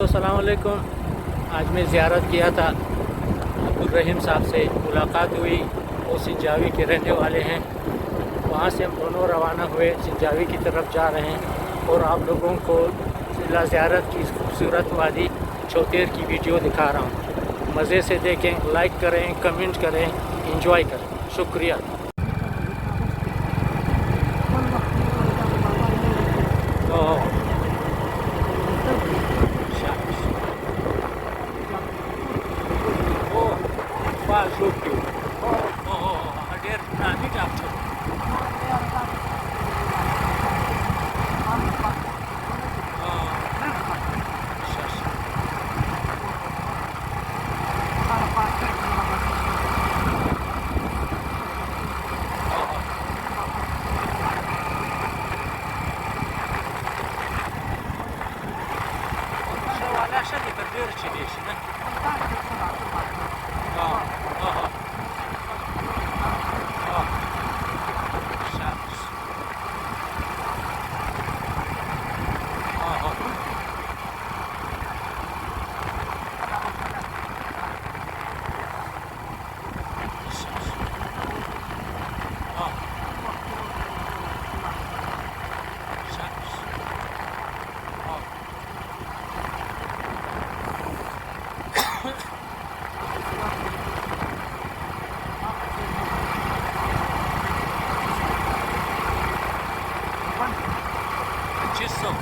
अस्सलाम वालेकुम। आज मैं ज़ियारत किया था, अब्दुल रहीम साहब से मुलाकात हुई। वो सिंजावी के रहने वाले हैं। वहाँ से हम दोनों रवाना हुए, सिंजावी की तरफ जा रहे हैं और आप लोगों को ज़िला ज़ियारत की खूबसूरत वादी चौतेर की वीडियो दिखा रहा हूँ। मज़े से देखें, लाइक करें, कमेंट करें, इंजॉय करें। शुक्रिया। Шутки. Hadir nanti capcus. Wala siya di berdir sini sini. Часов.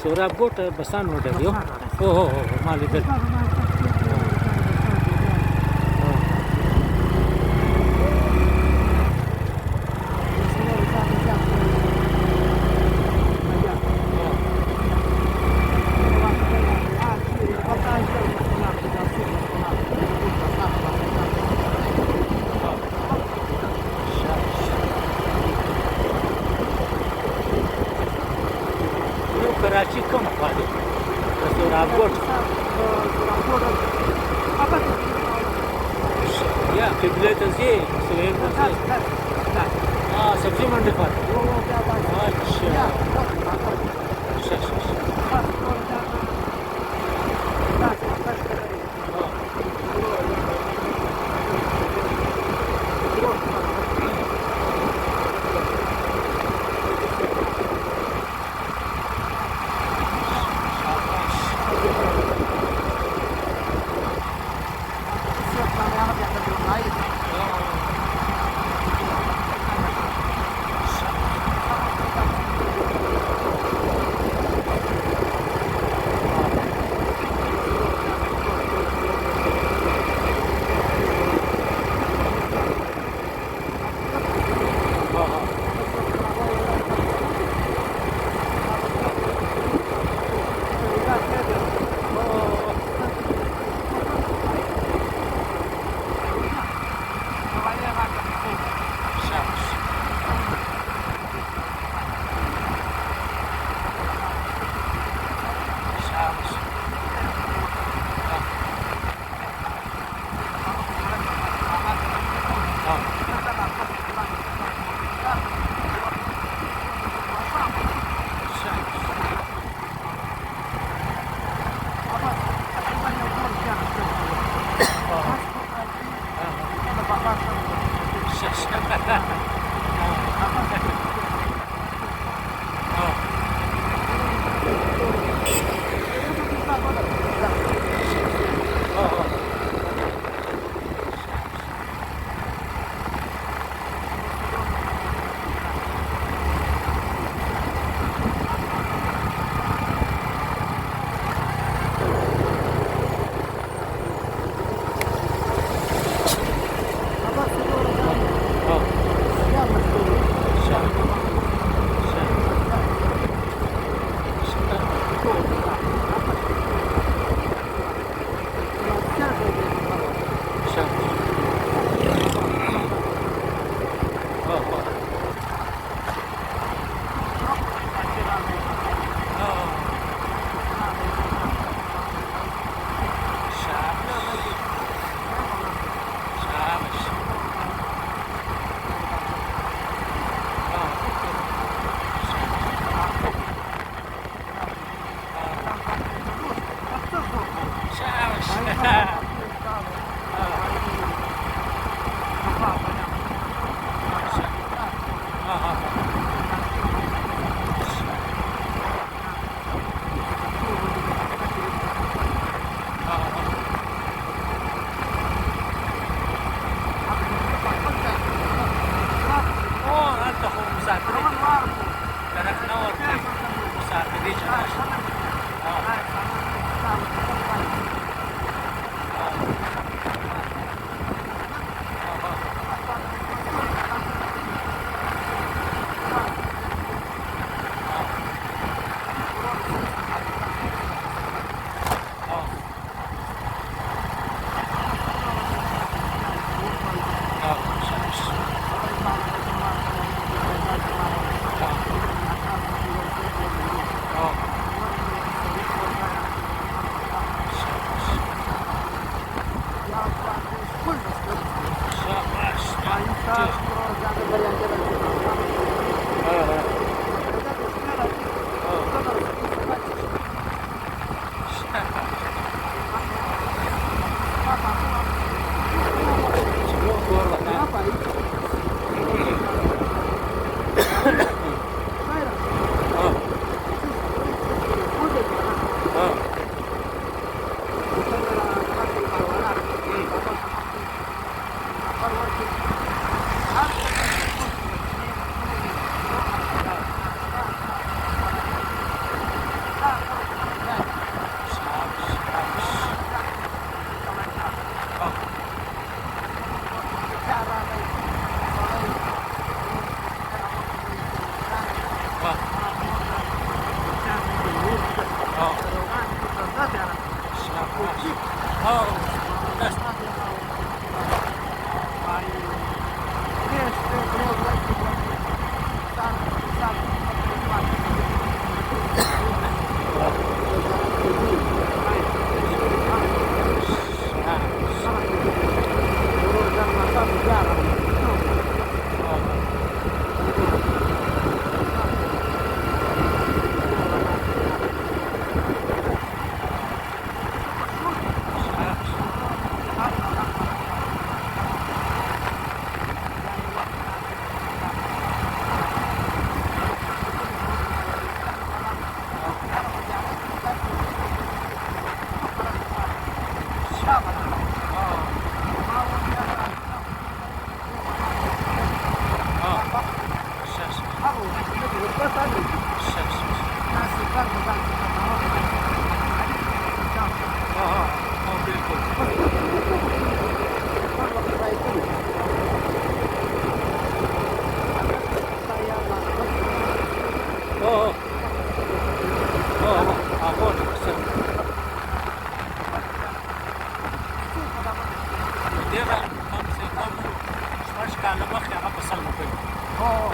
Surah bot basan model yo. Oh, mali del. Karachi कम वाले सोराबकोट या किबले तजी सुहेल तजी हाँ सब्जी मंडी पर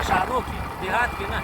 شعروكي دهات كنا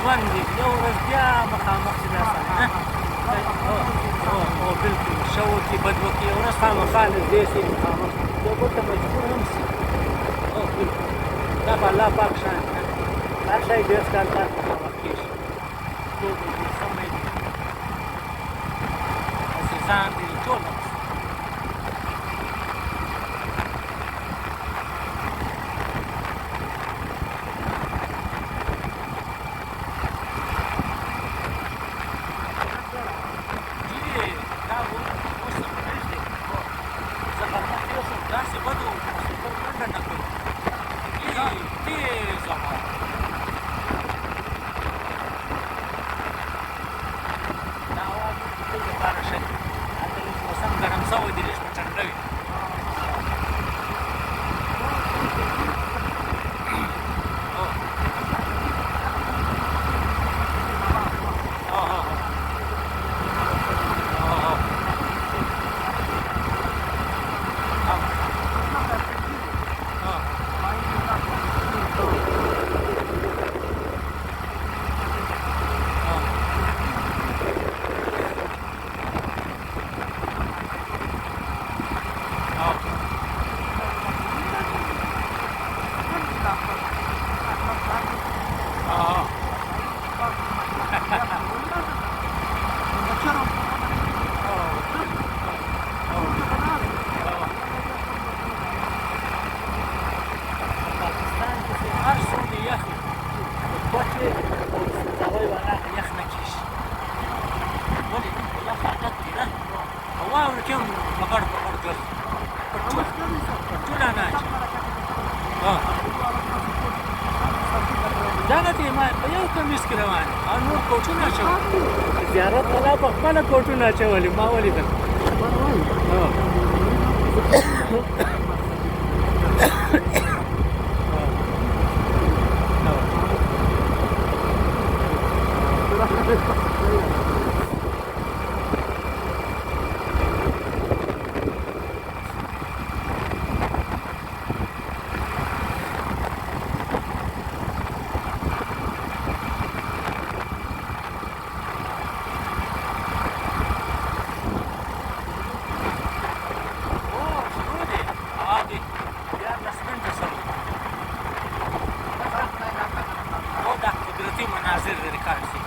ژوند دی یو ورځ بیا مخامخ شي دا سړی او بلکل ښه وکړي بد وکړي یو ورځ خامخا نږدې شي مخامخ یو بل ته مجبور هم شي بلکل دا به الله پاک شان هر شی ډېر کال بعد مخامخ کېږي ټول دې سمه دي عزیزان دې ټول دغه ته ما په یو کمیس کې روان او نور کوټونه اچول زیارت والا په خپله کوټونه اچولي ما ولیدل مناظر ریکارډ شي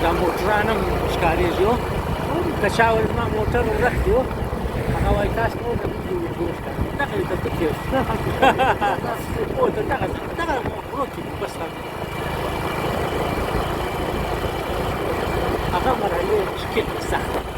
دا موټران هم ښکارېږي که چا ویل زما موټر ورک دی هغه وایي تاسو نور د کوم ځای جوړ ښکاري دغه یې درته تېر شو د دغه غرو کې بس هغه مرحلې مشکل سخت